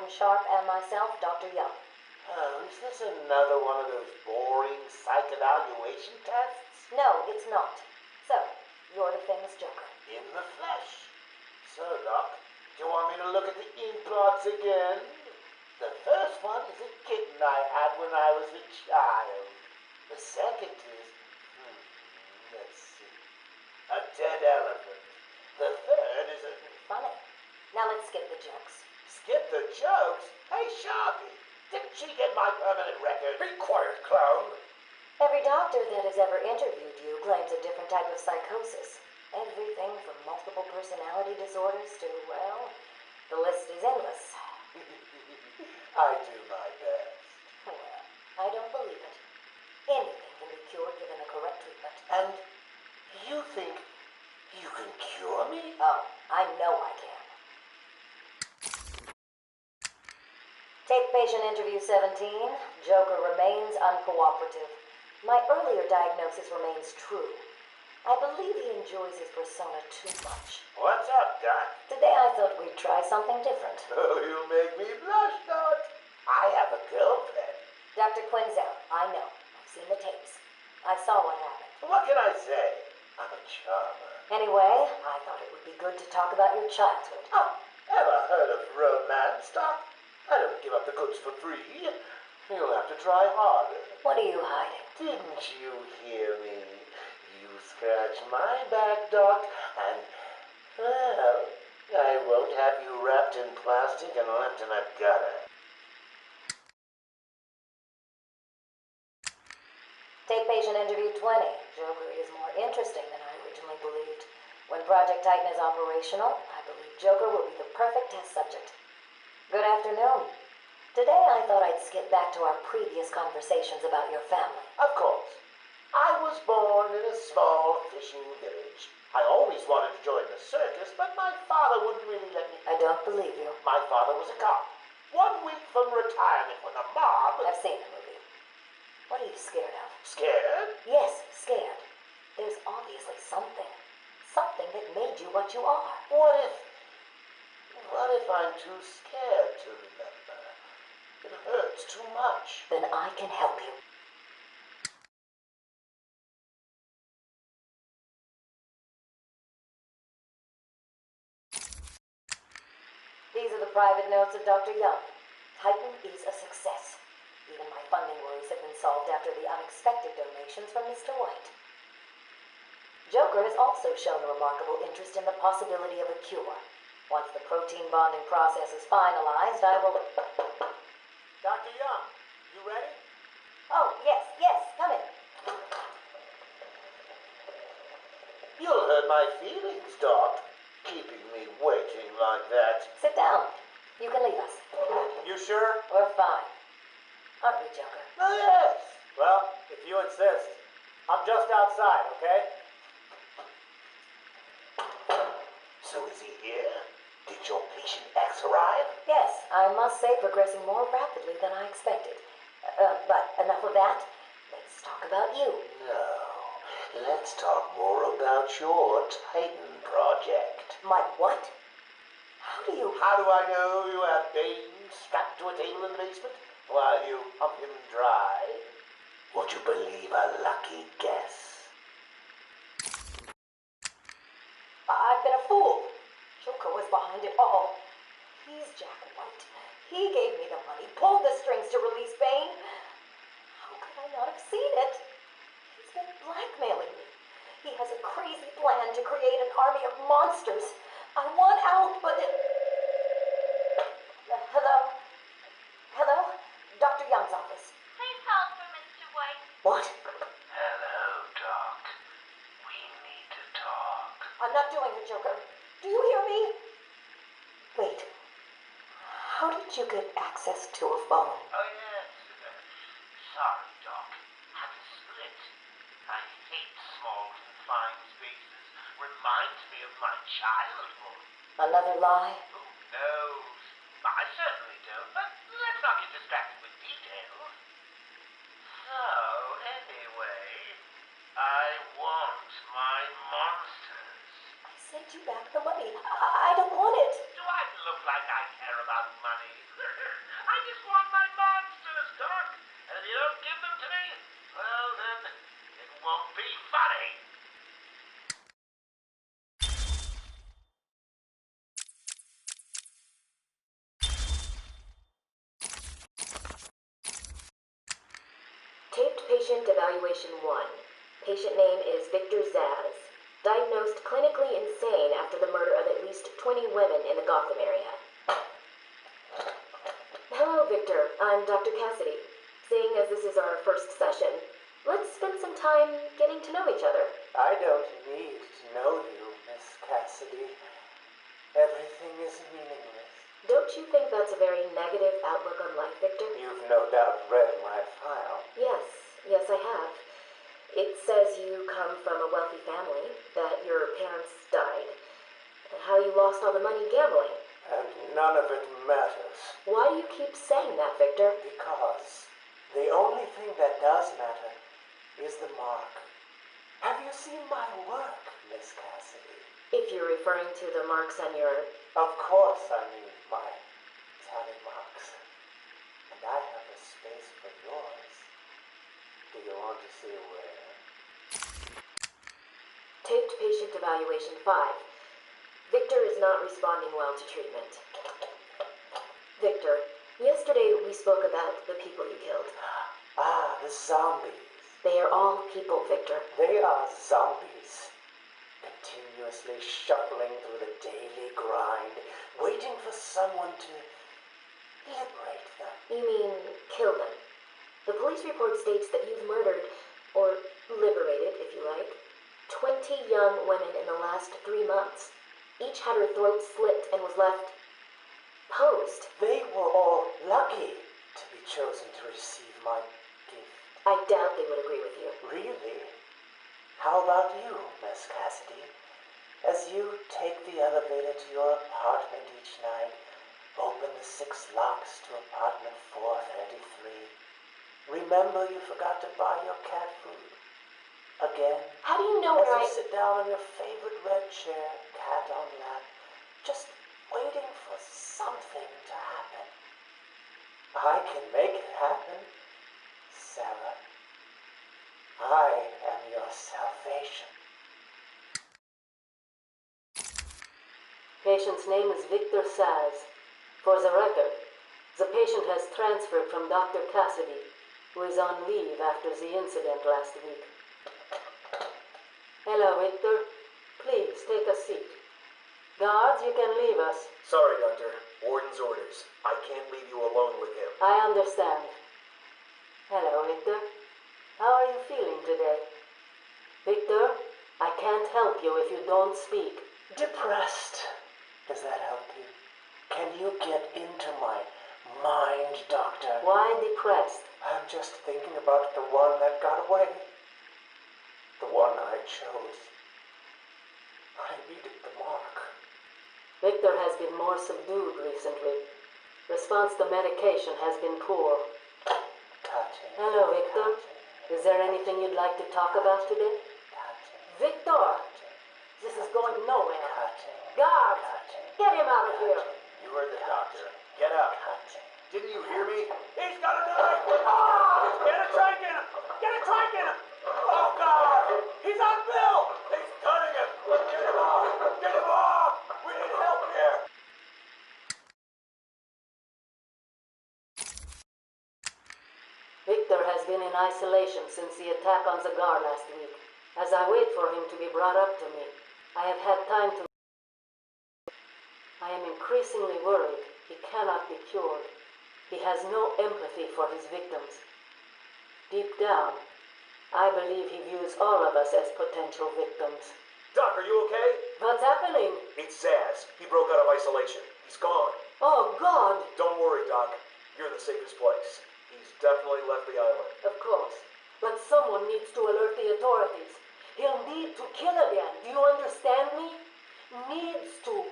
Sharp and myself, Dr. Young. Oh, is this another one of those boring psych evaluation tests? No, it's not. So, you're the famous Joker. In the flesh. So, Doc, do you want me to look at the ink blots again? The first one is a kitten I had when I was a child. The second is, let's see, a dead elephant. The third is a... Funny. Now let's skip the jokes. Skip the jokes? Hey, Sharpie, didn't she get my permanent record? Be quiet, clown. Every doctor that has ever interviewed you claims a different type of psychosis. Everything from multiple personality disorders to, well, the list is endless. I do my best. Well, I don't believe it. Anything can be cured given the correct treatment. And you think you can cure me? Oh, I know I can. Tape patient interview 17. Joker remains uncooperative. My earlier diagnosis remains true. I believe he enjoys his persona too much. What's up, Doc? Today I thought we'd try something different. Oh, you make me blush, Doc. I have a girlfriend. Dr. Quinzel, I know. I've seen the tapes. I saw what happened. What can I say? I'm a charmer. Anyway, I thought it would be good to talk about your childhood. Oh, ever heard of romance, Doc? I don't give up the goods for free. You'll have to try harder. What are you hiding? Didn't you hear me? You scratch my back, Doc, and, well, I won't have you wrapped in plastic and left in a gutter. Tape patient interview 20. Joker is more interesting than I originally believed. When Project Titan is operational, I believe Joker will be the perfect test subject. Good afternoon. Today I thought I'd skip back to our previous conversations about your family. Of course. I was born in a small fishing village. I always wanted to join the circus, but my father wouldn't really let me. I don't believe you. My father was a cop. 1 week from retirement when the mob... I've seen the movie. What are you scared of? Scared? Yes, scared. There's obviously something. Something that made you what you are. What if I'm too scared to remember? It hurts too much. Then I can help you. These are the private notes of Dr. Young. Titan is a success. Even my funding worries have been solved after the unexpected donations from Mr. White. Joker has also shown a remarkable interest in the possibility of a cure. Once the protein bonding process is finalized, I will... Dr. Young, you ready? Oh, yes, come in. You'll hurt my feelings, Doc, keeping me waiting like that. Sit down. You can leave us. You sure? We're fine. Aren't we, Joker? Oh, yes. Well, if you insist. I'm just outside, okay? So is he here? Did your patient X arrive? Yes, I must say progressing more rapidly than I expected. But enough of that. Let's talk about you. No. Let's talk more about your Titan project. My what? How do I know you have Bane strapped to a table in the basement while you pump him dry? Would you believe a lucky guess? I've been a fool. Joker was behind it all. He's Jack White. He gave me the money, pulled the strings to release Bane. How could I not have seen it? He's been blackmailing me. He has a crazy plan to create an army of monsters. I want out, but... Hello? Dr. Young's office. Please hold for Mr. White. What? Hello, Doc. We need to talk. I'm not doing it, Joker. Do you hear me? Wait. How did you get access to a phone? Oh, yes. Sorry, Doc. Had to split. I hate small, confined spaces. Reminds me of my childhood. Another lie? Who knows? I certainly don't, but let's not get distracted with details. So, anyway, I want my monsters. I sent you back the money. I don't want it. Do I look like I care about money. I just want my monsters, Doc. And if you don't give them to me, well then, it won't be funny. Taped patient evaluation 1. Patient name is Victor Zaz. Diagnosed clinically insane after the murder of at least 20 women in the Gotham area. Hello, Victor. I'm Dr. Cassidy. Seeing as this is our first session, let's spend some time getting to know each other. I don't need to know you, Miss Cassidy. Everything is meaningless. Don't you think that's a very negative outlook on life, Victor? You've no doubt read my file. Yes, I have. It says you come from a wealthy family, that your parents died, how you lost all the money gambling. And none of it matters. Why do you keep saying that, Victor? Because the only thing that does matter is the mark. Have you seen my work, Miss Cassidy? If you're referring to the marks on your... Of course I mean my tally marks. And I have a space for yours. Do you want to see where? Taped patient evaluation 5. Victor is not responding well to treatment. Victor, yesterday we spoke about the people you killed. Ah, the zombies. They are all people, Victor. They are zombies. Continuously shuffling through the daily grind, waiting for someone to liberate them. You mean kill them? The police report states that you've murdered, or liberated, if you like, 20 young women in the last 3 months. Each had her throat slit and was left posed. They were all lucky to be chosen to receive my gift. I doubt they would agree with you. Really? How about you, Miss Cassidy? As you take the elevator to your apartment each night, open the 6 locks to apartment 433. Remember you forgot to buy your cat food. Again. How do you know where As you sit down on your favorite red chair, cat on lap, just waiting for something to happen. I can make it happen, Sarah. I am your salvation. Patient's name is Victor Zaz. For the record, the patient has transferred from Dr. Cassidy, who is on leave after the incident last week. Hello, Victor. Please, take a seat. Guards, you can leave us. Sorry, Doctor. Warden's orders. I can't leave you alone with him. I understand. Hello, Victor. How are you feeling today? Victor, I can't help you if you don't speak. Depressed. Does that help you? Can you get into my mind, Doctor? Why depressed? I'm just thinking about the one that got away. The one I chose. I needed the mark. Victor has been more subdued recently. Response to medication has been poor. Cutting. Hello, Victor. Is there anything you'd like to talk about today? Cutting. Victor! This is going nowhere. Cutting. Guards! Get him out of here! You heard the doctor. Get up. Cutting. Didn't you hear me? He's got a knife! Ah! Get a trike in him! Get a trike in him! Oh, God! He's on Bill! He's cutting him! Get him off! Get him off! We need help here! Victor has been in isolation since the attack on Zagar last week. As I wait for him to be brought up to me, I have had time to... I am increasingly worried he cannot be cured. He has no empathy for his victims. Deep down, I believe he views all of us as potential victims. Doc, are you okay? What's happening? It's Zaz. He broke out of isolation. He's gone. Oh, God! Don't worry, Doc. You're in the safest place. He's definitely left the island. Of course. But someone needs to alert the authorities. He'll need to kill again. Do you understand me? Needs to.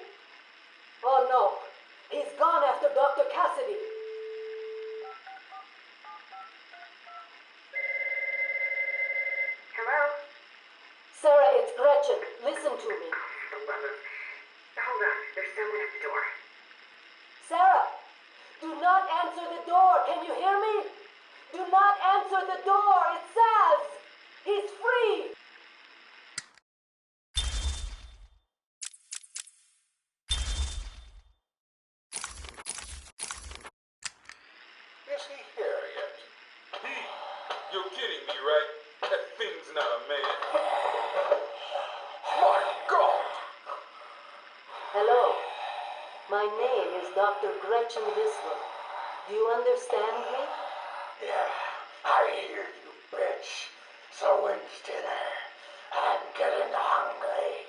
Oh, no. He's gone after Dr. Cassidy. Hello? Sarah, it's Gretchen. Listen to me. Hold on. There's someone at the door. not answer the door. Can you hear me? Do not answer the door. It says he's free. Is he here yet? You're kidding me, right? That thing's not a man. My God! Hello. My name is Dr. Gretchen Whistler. Do you understand me? Yeah, I hear you, bitch. So when's dinner? I'm getting hungry.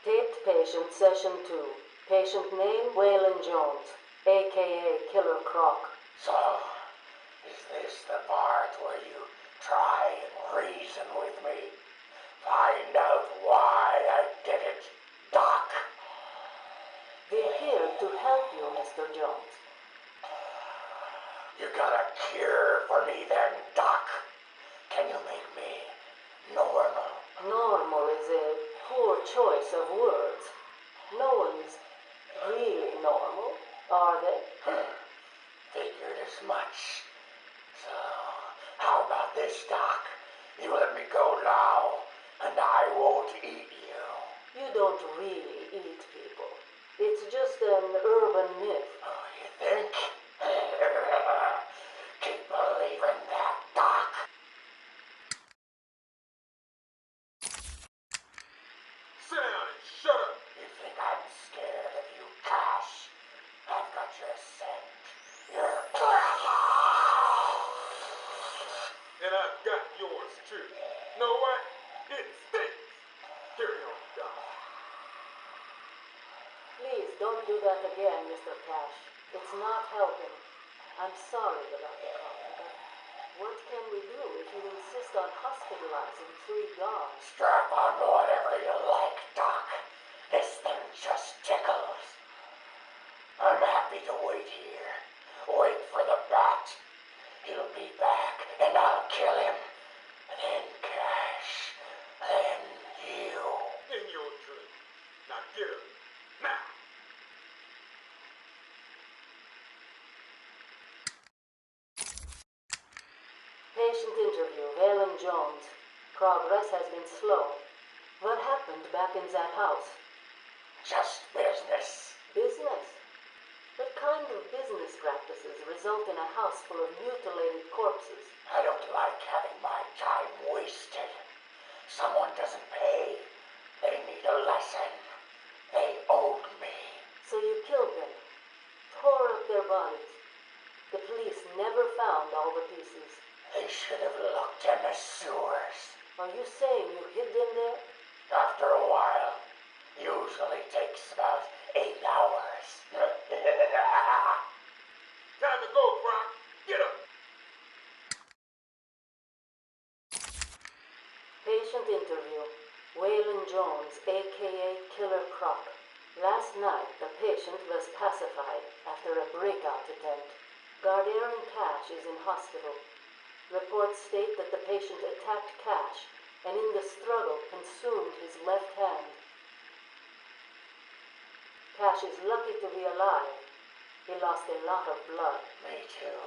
Taped patient, session 2. Patient name, Waylon Jones, a.k.a. Killer Croc. So, is this the part where you try and reason with me? Find out why I did it, Doc. We're here to help you, Mr. Jones. You got a cure for me then, Doc? Can you make me normal? Normal is a poor choice of words. No one's really normal, are they? Figured as much. So, how about this, Doc? You let me go now, and I won't eat you. You don't really eat people. It's just an urban myth. Oh, you think? Keep believing that, Doc. Sit down and shut up. You think I'm scared of you, Cash? I've got your scent. You're And I've got yours too. Know what? It stinks. Carry on, Doc. Please don't do that again, Mr. Cash. It's not helping. I'm sorry about the coffee, but what can we do if you insist on hospitalizing 3 guards? Strap on whatever you like, Doc. This thing just tickles. I'm happy to wait here. Wait for the bat. He'll be back, and I'll kill him. Then Cash. Then you. In your dream. Now get up. Now. Patient interview, Waylon Jones. Progress has been slow. What happened back in that house? Just business. Business? What kind of business practices result in a house full of mutilated corpses? I don't like having my time wasted. Someone doesn't pay. They need a lesson. They owed me. So you killed them, tore up their bodies. The police never found all the pieces. They should have looked in the sewers. Are you saying you hid them there? After a while. Usually takes about 8 hours. Time to go, Brock. Get up. Patient interview. Waylon Jones, a.k.a. Killer Croc. Last night, the patient was pacified after a breakout attempt. Gardner Cash is in hospital. Reports state that the patient attacked Cash and in the struggle consumed his left hand. Cash is lucky to be alive. He lost a lot of blood. Me too.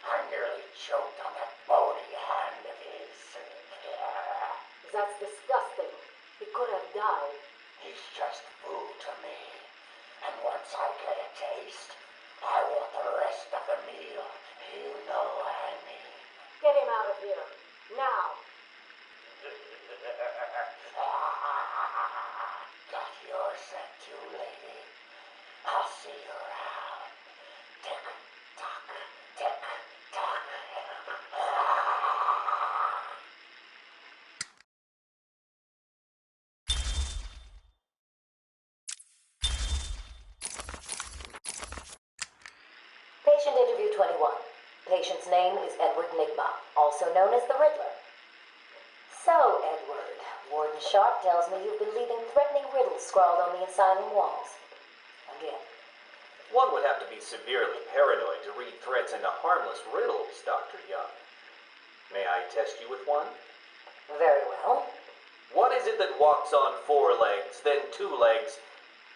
I nearly choked on that bony hand of his. That's disgusting. He could have died. He's just food to me. And once I get a taste, I want the rest of the meal. You know what I mean. Get him out of here. Now. Got your scent too, lady. I'll see you around. Tick, tock, tick, tock. Patient interview 21. Patient's name is Edward Nigma, also known as the Riddler. So, Edward, Warden Sharp tells me you've been leaving threatening riddles scrawled on the asylum walls. Again. One would have to be severely paranoid to read threats into harmless riddles, Dr. Young. May I test you with one? Very well. What is it that walks on 4 legs, then 2 legs,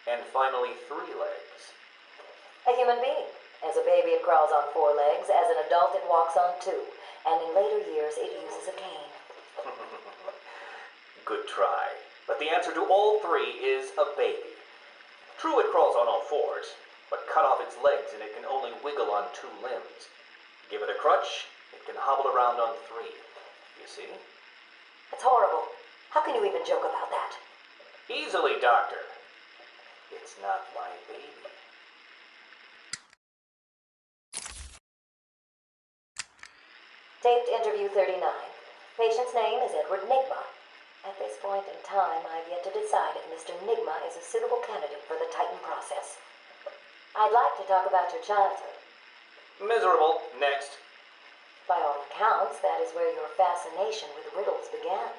and finally 3 legs? A human being. As a baby, it crawls on 4 legs. As an adult, it walks on 2. And in later years, it uses a cane. Good try. But the answer to all 3 is a baby. True, it crawls on all 4s, but cut off its legs and it can only wiggle on 2 limbs. Give it a crutch, it can hobble around on 3. You see? It's horrible. How can you even joke about that? Easily, Doctor. It's not my baby. Taped interview 39. Patient's name is Edward Nigma. At this point in time, I've yet to decide if Mr. Nigma is a suitable candidate for the Titan process. I'd like to talk about your childhood. Miserable. Next. By all accounts, that is where your fascination with riddles began.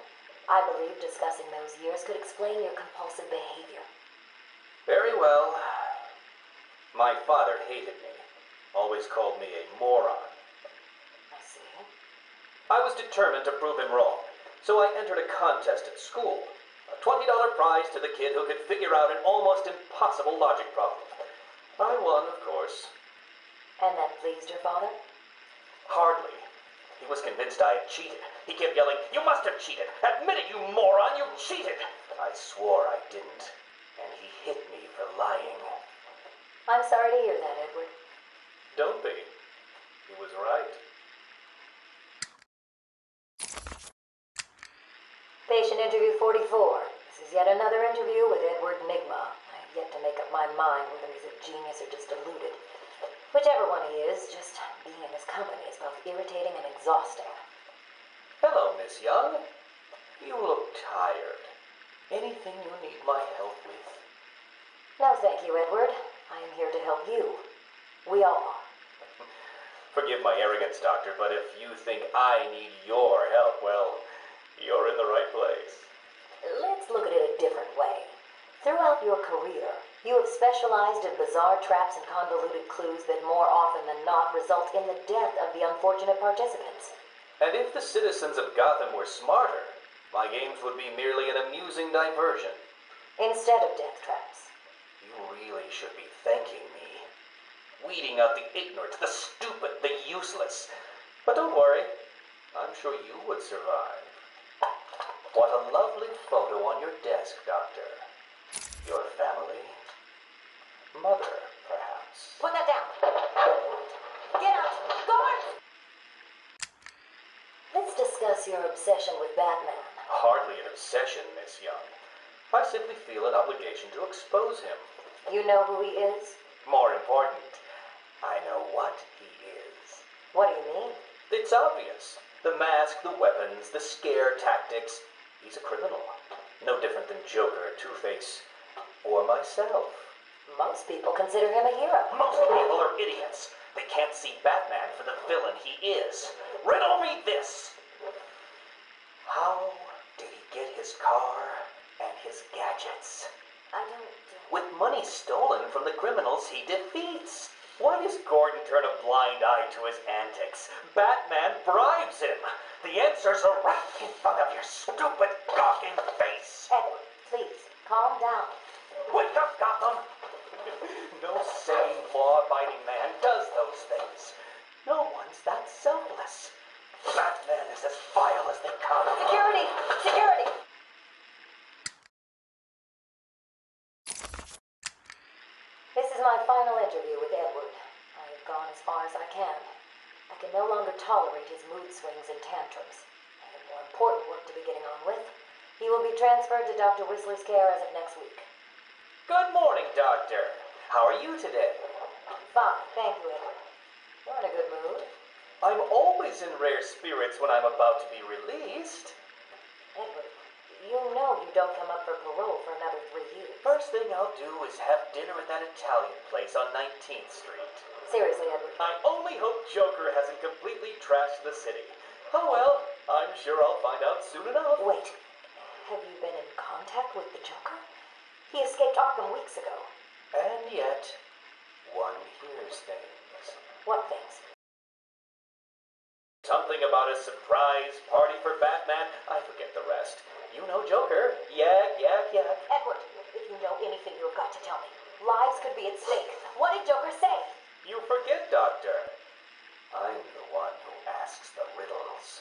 I believe discussing those years could explain your compulsive behavior. Very well. My father hated me. Always called me a moron. I see. I was determined to prove him wrong, so I entered a contest at school. A $20 prize to the kid who could figure out an almost impossible logic problem. I won, of course. And that pleased your father? Hardly. He was convinced I had cheated. He kept yelling, "You must have cheated! Admit it, you moron! You cheated!" I swore I didn't, and he hit me for lying. I'm sorry to hear that, Edward. Don't be. He was right. Patient interview 44. This is yet another interview with Edward Nigma. I have yet to make up my mind whether he's a genius or just deluded. Whichever one he is, just being in his company is both irritating and exhausting. Hello, Miss Young. You look tired. Anything you need my help with? No, thank you, Edward. I am here to help you. We all are. Forgive my arrogance, Doctor, but if you think I need your help, well, you're in the right place. Let's look at it a different way. Throughout your career, you have specialized in bizarre traps and convoluted clues that more often than not result in the death of the unfortunate participants. And if the citizens of Gotham were smarter, my games would be merely an amusing diversion. Instead of death traps. You really should be thanking me. Weeding out the ignorant, the stupid, the useless. But don't worry, I'm sure you would survive. What a lovely photo on your desk, Doctor. Your family? Mother, perhaps. Put that down. Get out. Guard! Let's discuss your obsession with Batman. Hardly an obsession, Miss Young. I simply feel an obligation to expose him. You know who he is? More important, I know what he is. What do you mean? It's obvious. The mask, the weapons, the scare tactics. He's a criminal. No different than Joker, Two-Face, or myself. Most people consider him a hero. Most people are idiots. They can't see Batman for the villain he is. Riddle me this. How did he get his car and his gadgets? I don't... With money stolen from the criminals he defeats. Why does Gordon turn a blind eye to his antics? Batman bribes him. The answers are right in front of your stupid, gawking face. Edward, please, calm down. Wake up, Gotham! No sane, law-abiding man does those things. No one's that selfless. Batman is as vile as they come. Security! Security! This is my final interview with Edward. I have gone as far as I can. I can no longer tolerate his mood swings and tantrums. I have more important work to be getting on with. He will be transferred to Dr. Whistler's care as of next week. Good morning, Doctor. How are you today? Fine, thank you, Edward. You're in a good mood. I'm always in rare spirits when I'm about to be released. Edward, you know you don't come up for parole for another 3 years. First thing I'll do is have dinner at that Italian place on 19th Street. Seriously, Edward. I only hope Joker hasn't completely trashed the city. Oh well, I'm sure I'll find out soon enough. Wait, have you been in contact with the Joker? He escaped Arkham weeks ago. And yet, one hears things. What things? Something about a surprise party for Batman. I forget the rest. You know Joker. Yak, yak, yak. Edward, if you know anything, you've got to tell me. Lives could be at stake. What did Joker say? You forget, Doctor. I'm the one who asks the riddles.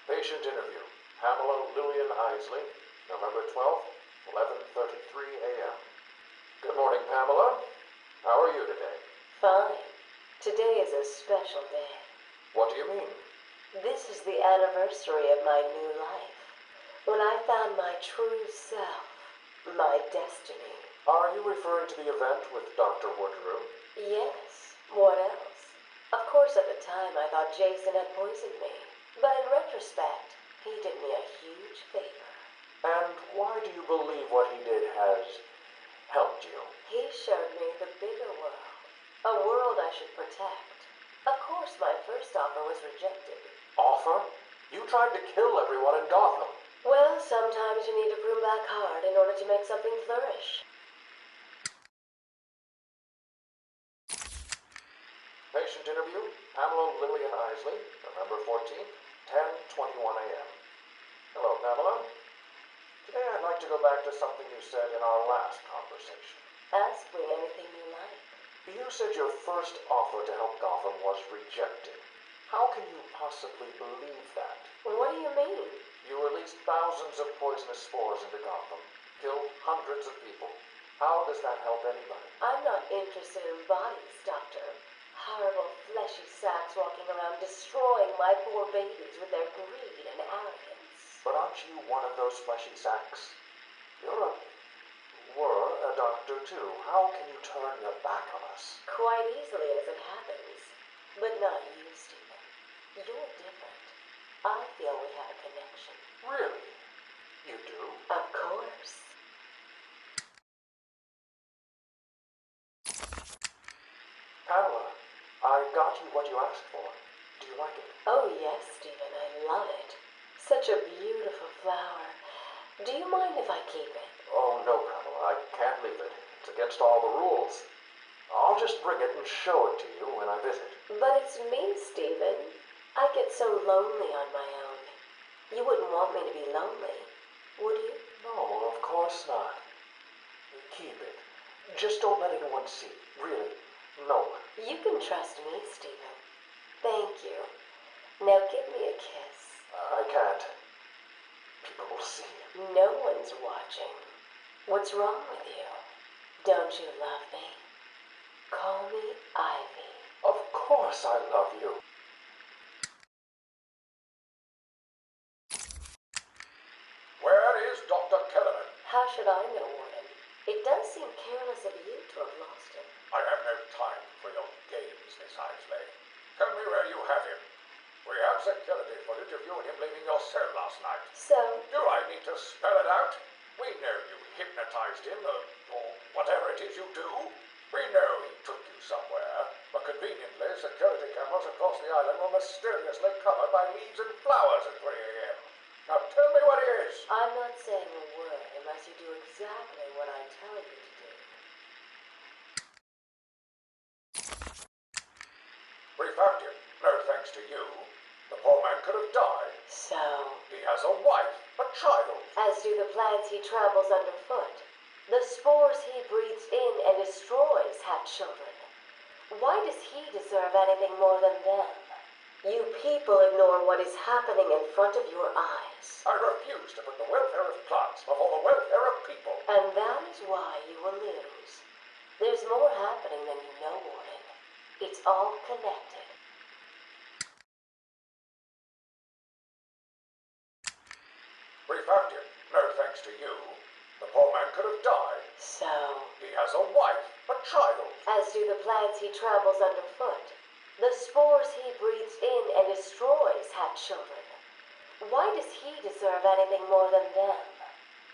Patient interview. Pamela Lillian Isley, November 12th, 11:33 a.m. Good morning, Pamela. How are you today? Fine. Today is a special day. What do you mean? This is the anniversary of my new life. When I found my true self, my destiny. Are you referring to the event with Dr. Woodrow? Yes. What else? Of course, at the time, I thought Jason had poisoned me. But in retrospect, he did me a huge favor. And why do you believe what he did has helped you? He showed me the bigger world. A world I should protect. Of course, my first offer was rejected. Offer? You tried to kill everyone in Gotham. Well, sometimes you need to prune back hard in order to make something flourish. Patient interview. Pamela Lillian Isley, November 14th, 10:21 a.m. Hello, Pamela. Today I'd like to go back to something you said in our last conversation. Ask me anything you like. You said your first offer to help Gotham was rejected. How can you possibly believe that? What do you mean? You released thousands of poisonous spores into Gotham, killed hundreds of people. How does that help anybody? I'm not interested in bodies, Doctor. Horrible fleshy sacks walking around destroying my poor babies with their greed and arrogance. But aren't you one of those fleshy sacks? Were a doctor too. How can you turn your back on us? Quite easily as it happens. But not you, Stephen. You're different. I feel we have a connection. Really? You do? Of course. Pamela, I got you what you asked for. Do you like it? Oh, yes, Stephen, I love it. Such a beautiful flower. Do you mind if I keep it? Oh, no, Pamela, I can't leave it. It's against all the rules. I'll just bring it and show it to you when I visit. But it's me, Stephen. I get so lonely on my own. You wouldn't want me to be lonely, would you? No, of course not. Keep it. Just don't let anyone see. Really, no one. You can trust me, Stephen. Thank you. Now give me a kiss. I can't. People will see. No one's watching. What's wrong with you? Don't you love me? Call me Ivy. Of course I love you. Where is Dr. Kellerman? How should I know, Warden? It does seem careless of you to have lost him. I have no time for your games, Miss Isley. Tell me where you have him. We have security footage of you and him leaving your cell last night. So, Do I need to spell it out? We know you hypnotized him, or whatever it is you do. We know he took you somewhere, but conveniently, security cameras across the island were mysteriously covered by leaves and flowers at 3 a.m. Now tell me what it is. I'm not saying a word unless you do exactly what I tell you to do. We found him. No thanks to you. The poor man could have died. So, He has a wife, a child. as do the plants he travels underfoot. The spores he breathes in and destroys have children. Why does he deserve anything more than them? You people ignore what is happening in front of your eyes. I refuse to put the welfare of plants before the welfare of people. And that is why you will lose. There's more happening than you know, Warden. It's all connected. We found him. No thanks to you. The poor man could have died. So, He has a wife, a child. as do the plants he travels underfoot. The spores he breathes in and destroys have children. Why does he deserve anything more than them?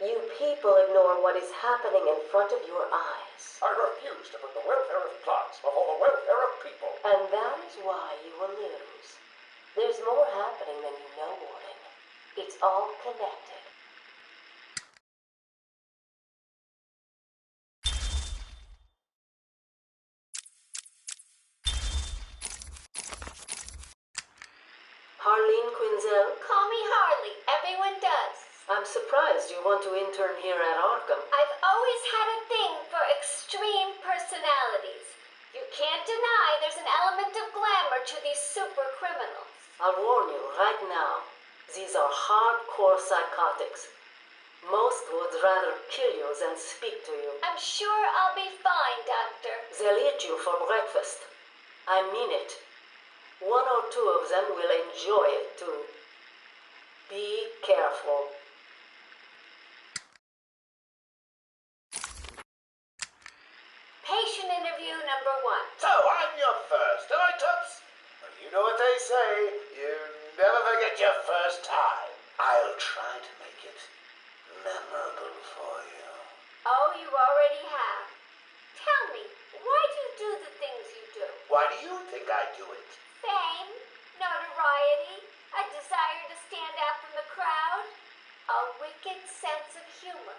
You people ignore what is happening in front of your eyes. I refuse to put the welfare of plants before the welfare of people. And that is why you will lose. There's more happening than you know, Warden. It's all connected. Harleen Quinzel? Call me Harley. Everyone does. I'm surprised you want to intern here at Arkham. I've always had a thing for extreme personalities. You can't deny there's an element of glamour to these super criminals. I'll warn you right now. These are hardcore psychotics. Most would rather kill you than speak to you. I'm sure I'll be fine, Doctor. They'll eat you for breakfast. I mean it. One or two of them will enjoy it too. Be careful. Patient interview number 1. So, I'm your first, am I, Toots? Well, you know what they say, you never forget your first time. I'll try to make it memorable for you. Oh, you already have. Tell me, why do you do the things you do? Why do you think I do it? Fame, notoriety, a desire to stand out from the crowd, a wicked sense of humor.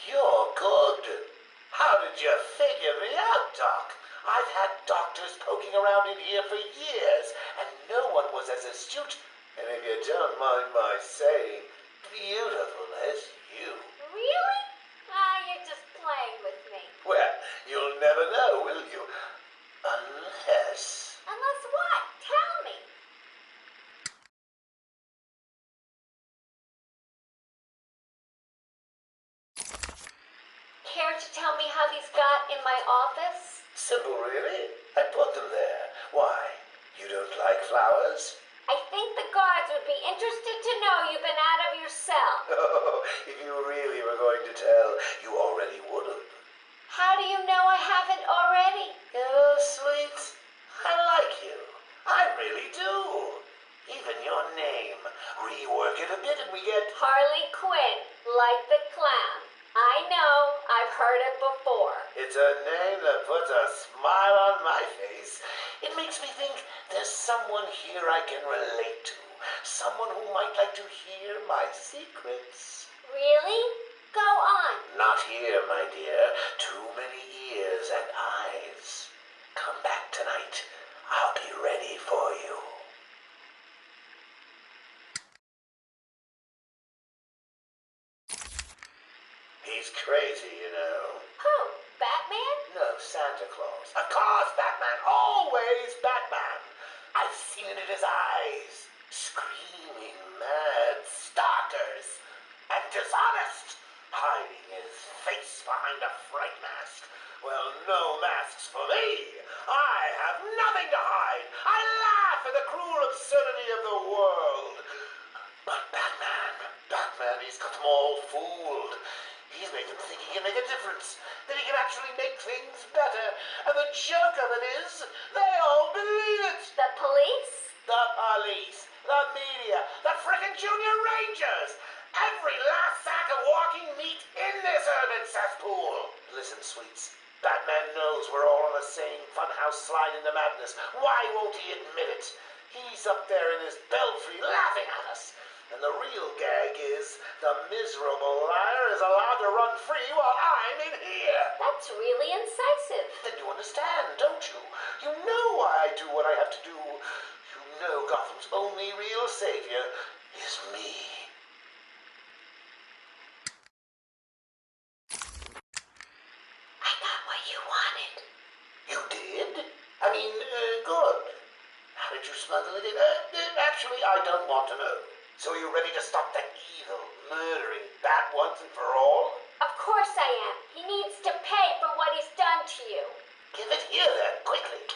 You're good. How did you figure me out, Doc? I've had doctors poking around in here for years, and no one was as astute, and if you don't mind my saying, beautiful as you. Really? You're just playing with me. Well, you'll never know, will you? Unless... Unless what? Tell me. Care to tell me how these got in my office? Simple, really. I put them there. Why? You don't like flowers? I think the guards would be interested to know you've been out of your cell. Oh, if you really were going to tell, you already would have. How do you know I haven't already? Oh, sweet. I like you. I really do. Even your name. Rework it a bit and we get... Harley Quinn, like the clown. I know, I've heard it before. It's a name that puts a smile on my face. It makes me think there's someone here I can relate to. Someone who might like to hear my secrets. Really? Go on. Not here, my dear. Too many ears and eyes. Come back tonight. I'll be ready for you. He's crazy, you know. Who? Batman? No, Santa Claus. Of course, Batman. Always Batman. I've seen it in his eyes. Screaming mad stalkers. And dishonest. Hiding his face behind a fright mask. Well, no masks for me. I have nothing to hide. I laugh at the cruel absurdity of the world. But Batman, he's got them all fooled. He's made them think he can make a difference, that he can actually make things better. And the joke of it is, they all believe it. The police? The police, the media, the frickin' junior rangers. Every last sack of walking meat in this urban cesspool. Listen, sweets. Batman knows we're all on the same funhouse slide into madness. Why won't he admit it? He's up there in his belfry laughing at us. And the real gag is the miserable liar is allowed to run free while I'm in here. That's really incisive. Then you understand, don't you? You know why I do what I have to do. You know Gotham's only real savior is me. I got what you wanted. You did? I mean, good. How did you smuggle it in? Actually, I don't want to know. So are you ready to stop that evil, murdering bat once and for all? Of course I am. He needs to pay for what he's done to you. Give it here then, quickly.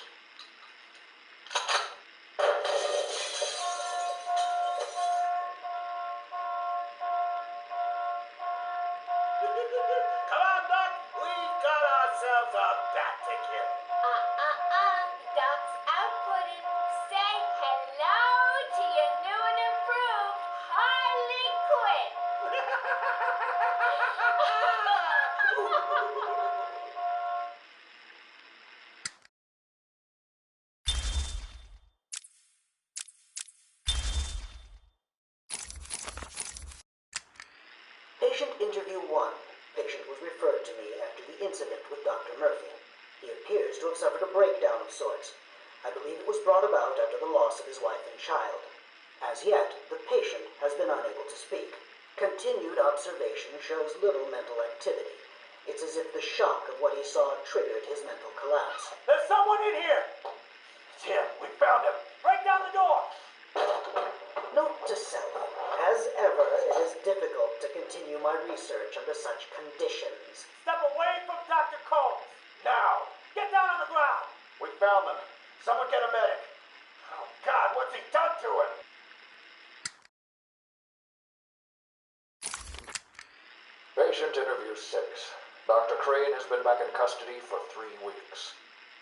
Come on, Doc. We've got ourselves a bat to kill. The doc's outputting. Say hello to your new and improved Harley Quinn. incident with Dr. Murphy. He appears to have suffered a breakdown of sorts. I believe it was brought about after the loss of his wife and child. As yet, the patient has been unable to speak. Continued observation shows little mental activity. It's as if the shock of what he saw triggered his mental collapse. There's someone in here! It's him. We found him. Break down the door! Note to self, as ever, it is difficult to continue my research under such conditions. Step away from Dr. Combs! Now. Get down on the ground! We found them. Someone get a medic. Oh, God, what's he done to him? Patient interview 6. Dr. Crane has been back in custody for 3 weeks.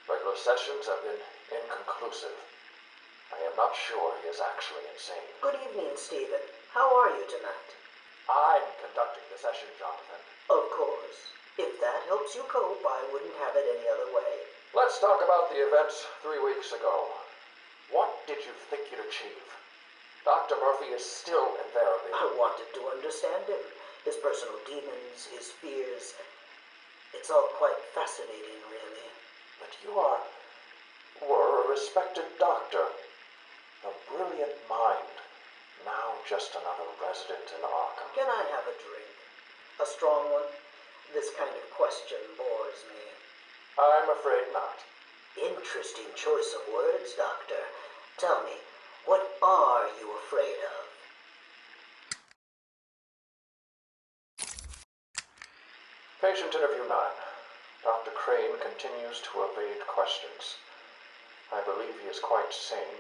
Regular sessions have been inconclusive. I am not sure he is actually insane. Good evening, Stephen. How are you tonight? I'm conducting the session, Jonathan. Of course. If that helps you cope, I wouldn't have it any other way. Let's talk about the events 3 weeks ago. What did you think you'd achieve? Dr. Murphy is still in therapy. I wanted to understand him. His personal demons, his fears. It's all quite fascinating, really. But you were a respected doctor. A brilliant mind. Now just another resident in Arkham. Can I have a drink? A strong one? This kind of question bores me. I'm afraid not. Interesting choice of words, Doctor. Tell me, what are you afraid of? Patient interview 9. Dr. Crane continues to evade questions. I believe he is quite sane,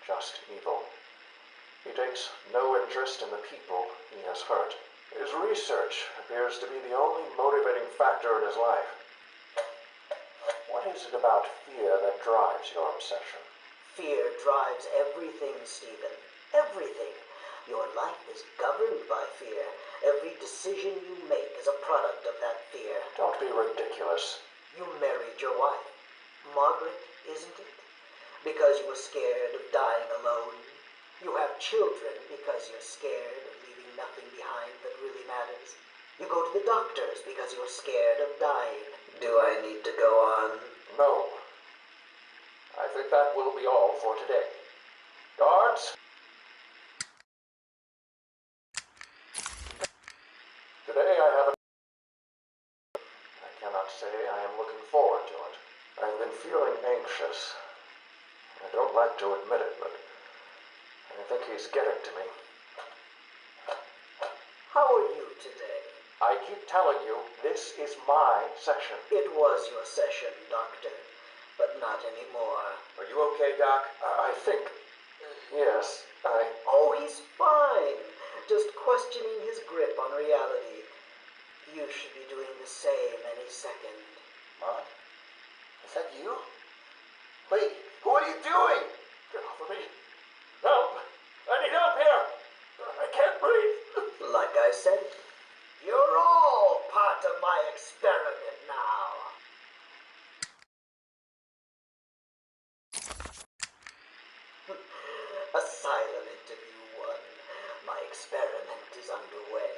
just evil. He takes no interest in the people he has hurt. His research appears to be the only motivating factor in his life. What is it about fear that drives your obsession? Fear drives everything, Stephen. Everything. Your life is governed by fear. Every decision you make is a product of that fear. Don't be ridiculous. You married your wife, Margaret, isn't it? Because you were scared of dying alone. You have children because you're scared of leaving nothing behind that really matters. You go to the doctors because you're scared of dying. Do I need to go on? No. I think that will be all for today. Guards? Today I have I cannot say I am looking forward to it. I've been feeling anxious. I don't like to admit it, but I think he's getting to me. How are you today? I keep telling you, this is my session. It was your session, Doctor, but not anymore. Are you okay, Doc? I think... yes, Oh, he's fine. Just questioning his grip on reality. You should be doing the same any second. Mom? Is that you? Wait, what are you doing? Get off of me. Help! I need help here! I can't breathe! Like I said, you're all part of my experiment now. Asylum interview 1. My experiment is underway.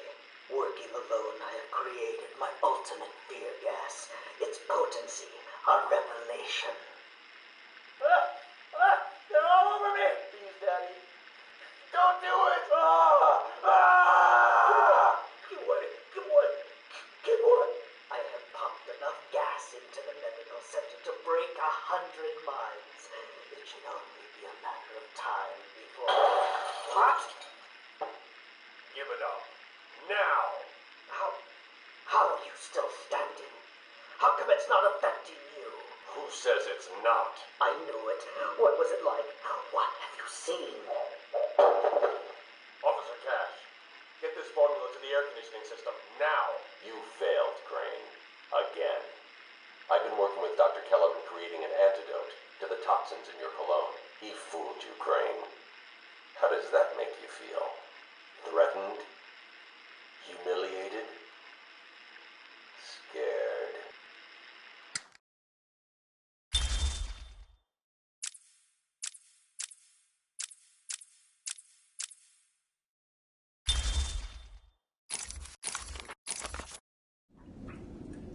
Working alone, I have created my ultimate fear gas. Its potency, a revelation. They're all over me! Please, Daddy. Don't do it! Give one. I have popped enough gas into the medical center to break 100 minds. It should only be a matter of time before... What? Give it up. Now! How are you still standing? How come it's not affecting you? Who says it's not? I knew it. What was it like? What have you seen? Officer Cash, get this formula to the air conditioning system now. You failed, Crane. Again. I've been working with Dr. Kellogg creating an antidote to the toxins in your cologne. He fooled you, Crane. How does that make you feel? Threatened? Humiliated? Scared?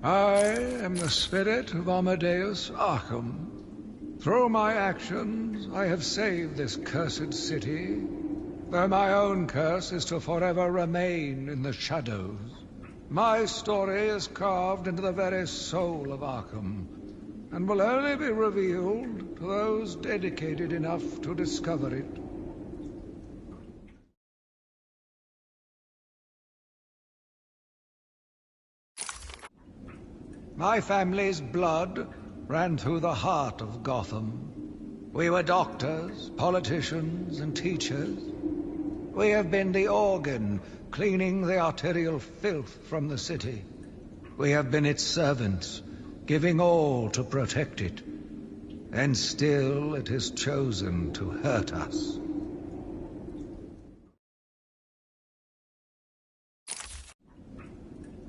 I am the spirit of Amadeus Arkham. Through my actions, I have saved this cursed city, though my own curse is to forever remain in the shadows. My story is carved into the very soul of Arkham, and will only be revealed to those dedicated enough to discover it. My family's blood ran through the heart of Gotham. We were doctors, politicians, and teachers. We have been the organ cleaning the arterial filth from the city. We have been its servants, giving all to protect it. And still it has chosen to hurt us.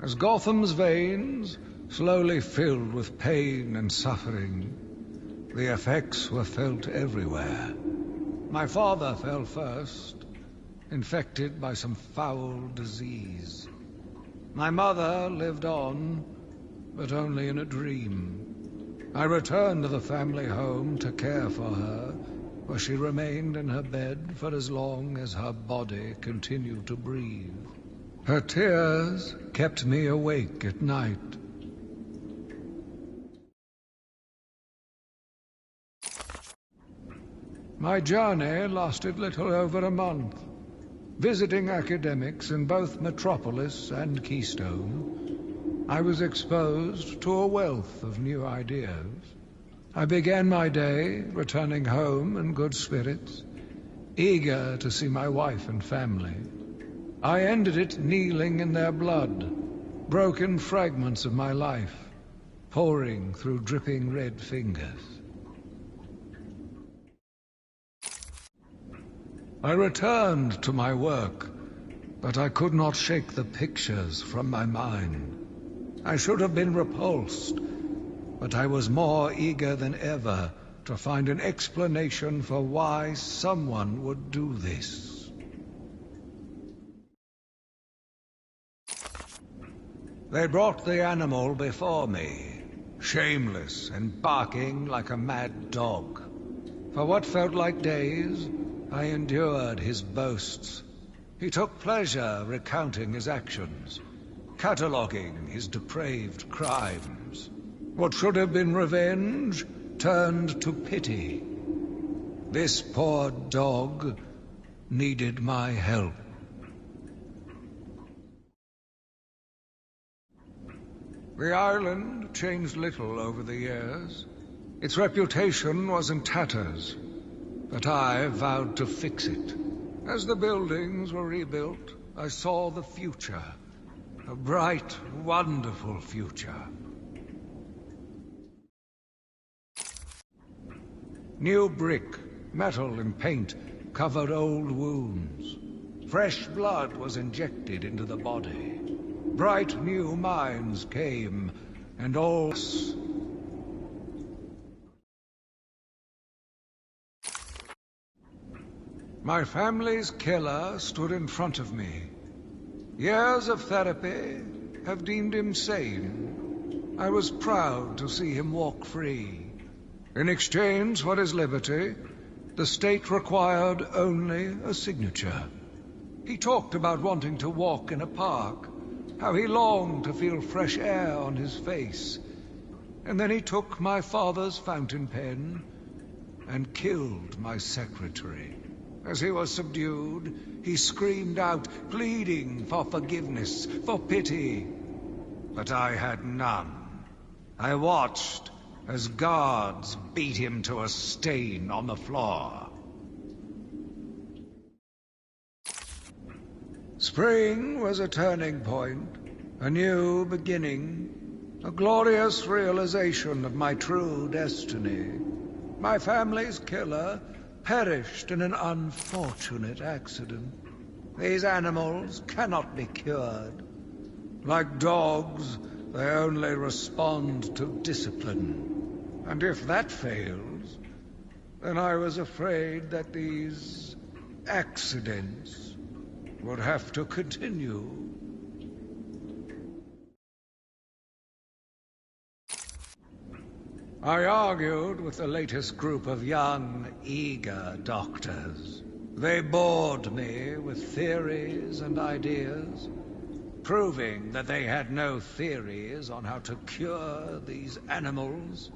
As Gotham's veins slowly filled with pain and suffering, the effects were felt everywhere. My father fell first, infected by some foul disease. My mother lived on, but only in a dream. I returned to the family home to care for her, where she remained in her bed for as long as her body continued to breathe. Her tears kept me awake at night. My journey lasted little over a month. Visiting academics in both Metropolis and Keystone, I was exposed to a wealth of new ideas. I began my day returning home in good spirits, eager to see my wife and family. I ended it kneeling in their blood, broken fragments of my life, pouring through dripping red fingers. I returned to my work, but I could not shake the pictures from my mind. I should have been repulsed, but I was more eager than ever to find an explanation for why someone would do this. They brought the animal before me, shameless and barking like a mad dog. For what felt like days, I endured his boasts. He took pleasure recounting his actions, cataloguing his depraved crimes. What should have been revenge turned to pity. This poor dog needed my help. The island changed little over the years. Its reputation was in tatters, but I vowed to fix it. As the buildings were rebuilt, I saw the future. A bright, wonderful future. New brick, metal and paint covered old wounds. Fresh blood was injected into the body. Bright new minds came, and all... My family's killer stood in front of me. Years of therapy have deemed him sane. I was proud to see him walk free. In exchange for his liberty, the state required only a signature. He talked about wanting to walk in a park, how he longed to feel fresh air on his face. And then he took my father's fountain pen and killed my secretary. As he was subdued, he screamed out, pleading for forgiveness, for pity. But I had none. I watched as guards beat him to a stain on the floor. Spring was a turning point, a new beginning, a glorious realization of my true destiny. My family's killer perished in an unfortunate accident. These animals cannot be cured. Like dogs, they only respond to discipline. And if that fails, then I was afraid that these accidents would have to continue. I argued with the latest group of young, eager doctors. They bored me with theories and ideas, proving that they had no theories on how to cure these animals.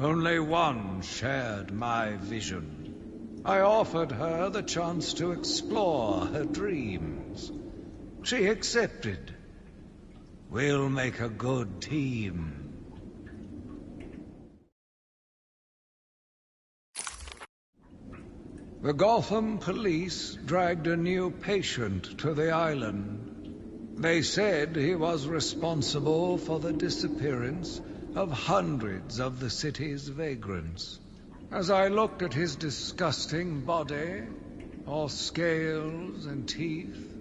Only one shared my vision. I offered her the chance to explore her dreams. She accepted. We'll make a good team. The Gotham police dragged a new patient to the island. They said he was responsible for the disappearance of hundreds of the city's vagrants. As I looked at his disgusting body, all scales and teeth,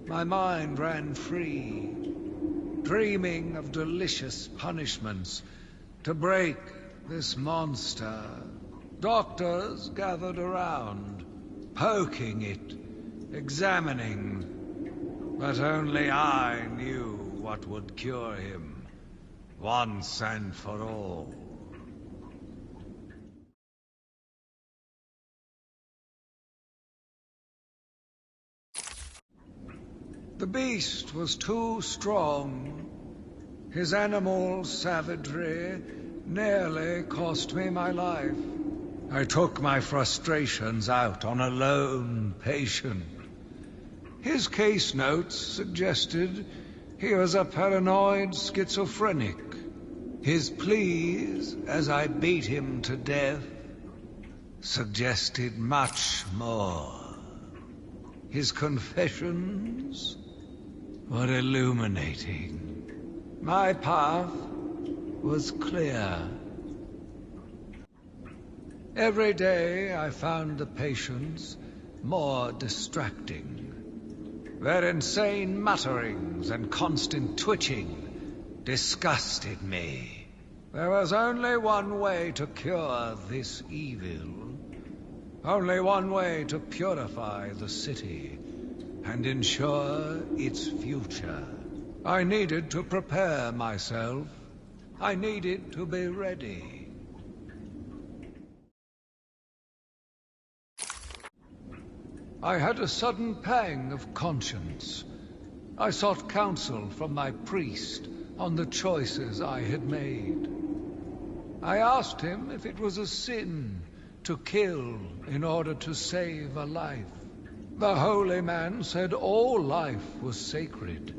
my mind ran free, dreaming of delicious punishments to break this monster. Doctors gathered around, poking it, examining, but only I knew what would cure him, once and for all. The beast was too strong. His animal savagery nearly cost me my life. I took my frustrations out on a lone patient. His case notes suggested he was a paranoid schizophrenic. His pleas, as I beat him to death, suggested much more. His confessions were illuminating. My path was clear. Every day I found the patients more distracting. Their insane mutterings and constant twitching disgusted me. There was only one way to cure this evil. Only one way to purify the city and ensure its future. I needed to prepare myself. I needed to be ready. I had a sudden pang of conscience. I sought counsel from my priest on the choices I had made. I asked him if it was a sin to kill in order to save a life. The holy man said all life was sacred,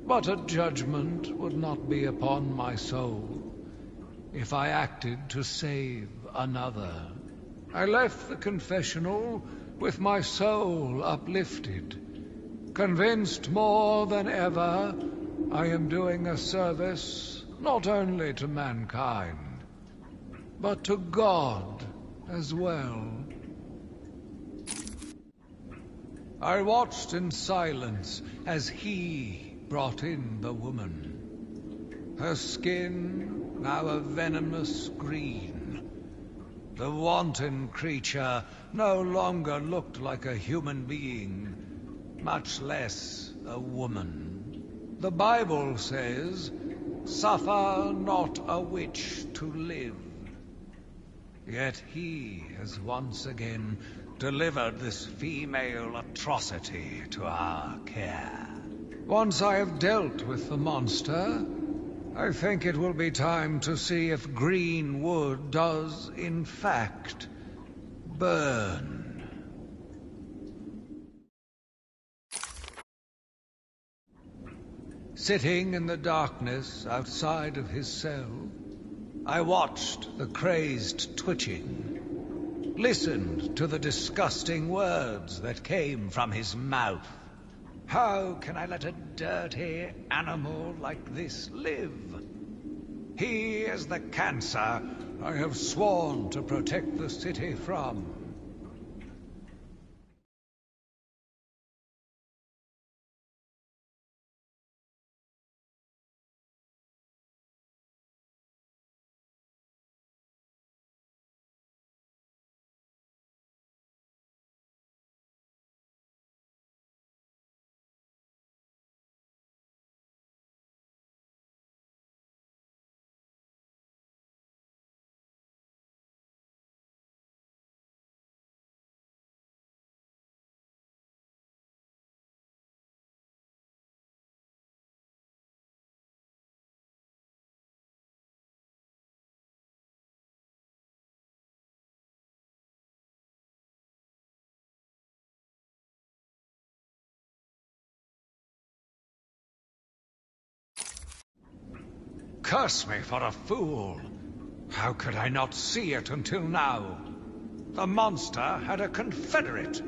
but a judgment would not be upon my soul if I acted to save another. I left the confessional with my soul uplifted, convinced more than ever I am doing a service not only to mankind, but to God as well. I watched in silence as he brought in the woman. Her skin now a venomous green. The wanton creature no longer looked like a human being, much less a woman. The Bible says, "Suffer not a witch to live." Yet he has once again delivered this female atrocity to our care. Once I have dealt with the monster, I think it will be time to see if green wood does, in fact, burn. Sitting in the darkness outside of his cell, I watched the crazed twitching, listened to the disgusting words that came from his mouth. How can I let a dirty animal like this live? He is the cancer I have sworn to protect the city from. Curse me for a fool. How could I not see it until now? The monster had a confederate.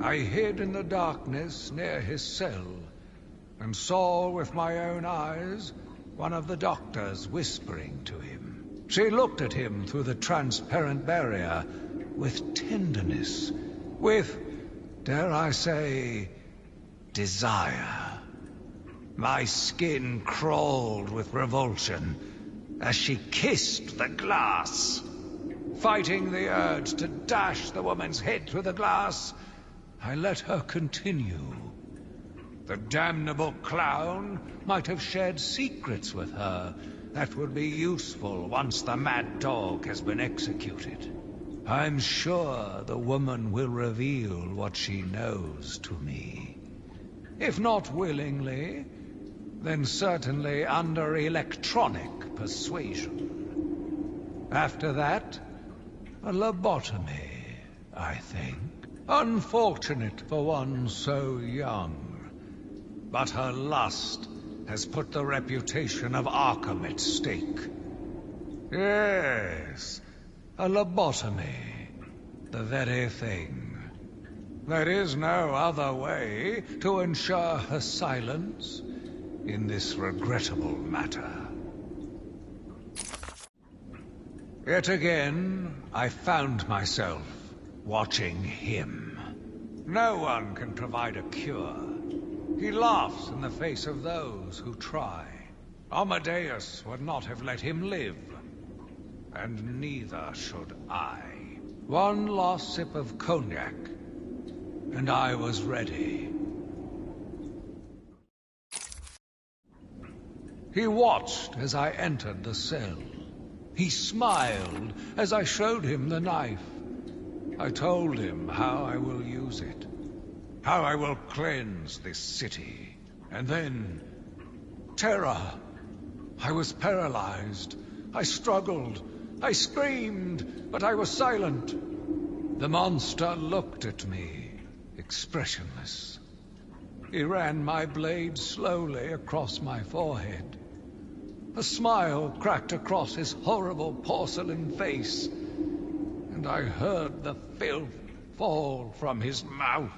I hid in the darkness near his cell, and saw with my own eyes one of the doctors whispering to him. She looked at him through the transparent barrier with tenderness, with, dare I say, desire. My skin crawled with revulsion as she kissed the glass. Fighting the urge to dash the woman's head through the glass, I let her continue. The damnable clown might have shared secrets with her that would be useful once the mad dog has been executed. I'm sure the woman will reveal what she knows to me. If not willingly, then certainly under electronic persuasion. After that, a lobotomy, I think. Unfortunate for one so young. But her lust has put the reputation of Arkham at stake. Yes, a lobotomy. The very thing. There is no other way to ensure her silence in this regrettable matter. Yet again, I found myself watching him. No one can provide a cure. He laughs in the face of those who try. Amadeus would not have let him live, and neither should I. One last sip of cognac, and I was ready. He watched as I entered the cell. He smiled as I showed him the knife. I told him how I will use it, how I will cleanse this city. And then, terror. I was paralyzed. I struggled. I screamed, but I was silent. The monster looked at me, expressionless. He ran my blade slowly across my forehead. A smile cracked across his horrible porcelain face, and I heard the filth fall from his mouth.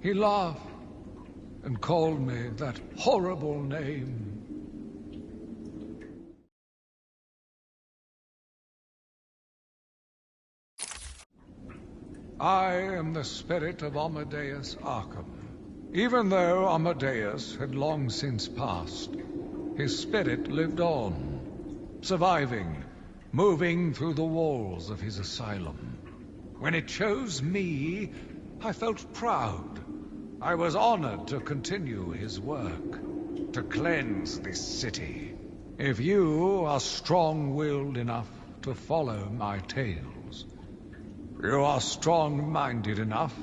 He laughed and called me that horrible name. I am the spirit of Amadeus Arkham. Even though Amadeus had long since passed, his spirit lived on, surviving, moving through the walls of his asylum. When it chose me, I felt proud. I was honored to continue his work, to cleanse this city. If you are strong-willed enough to follow my tales, you are strong-minded enough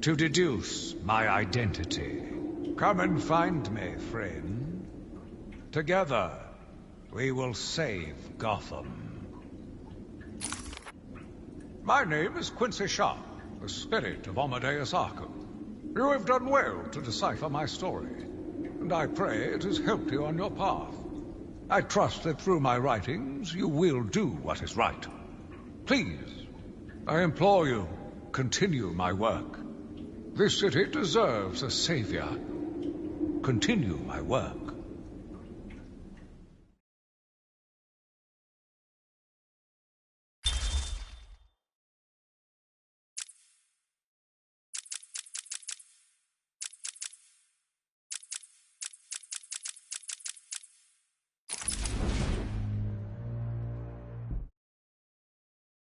to deduce my identity. Come and find me, friend. Together, we will save Gotham. My name is Quincy Sharp, the spirit of Amadeus Arkham. You have done well to decipher my story, and I pray it has helped you on your path. I trust that through my writings, you will do what is right. Please, I implore you, continue my work. This city deserves a savior. Continue my work.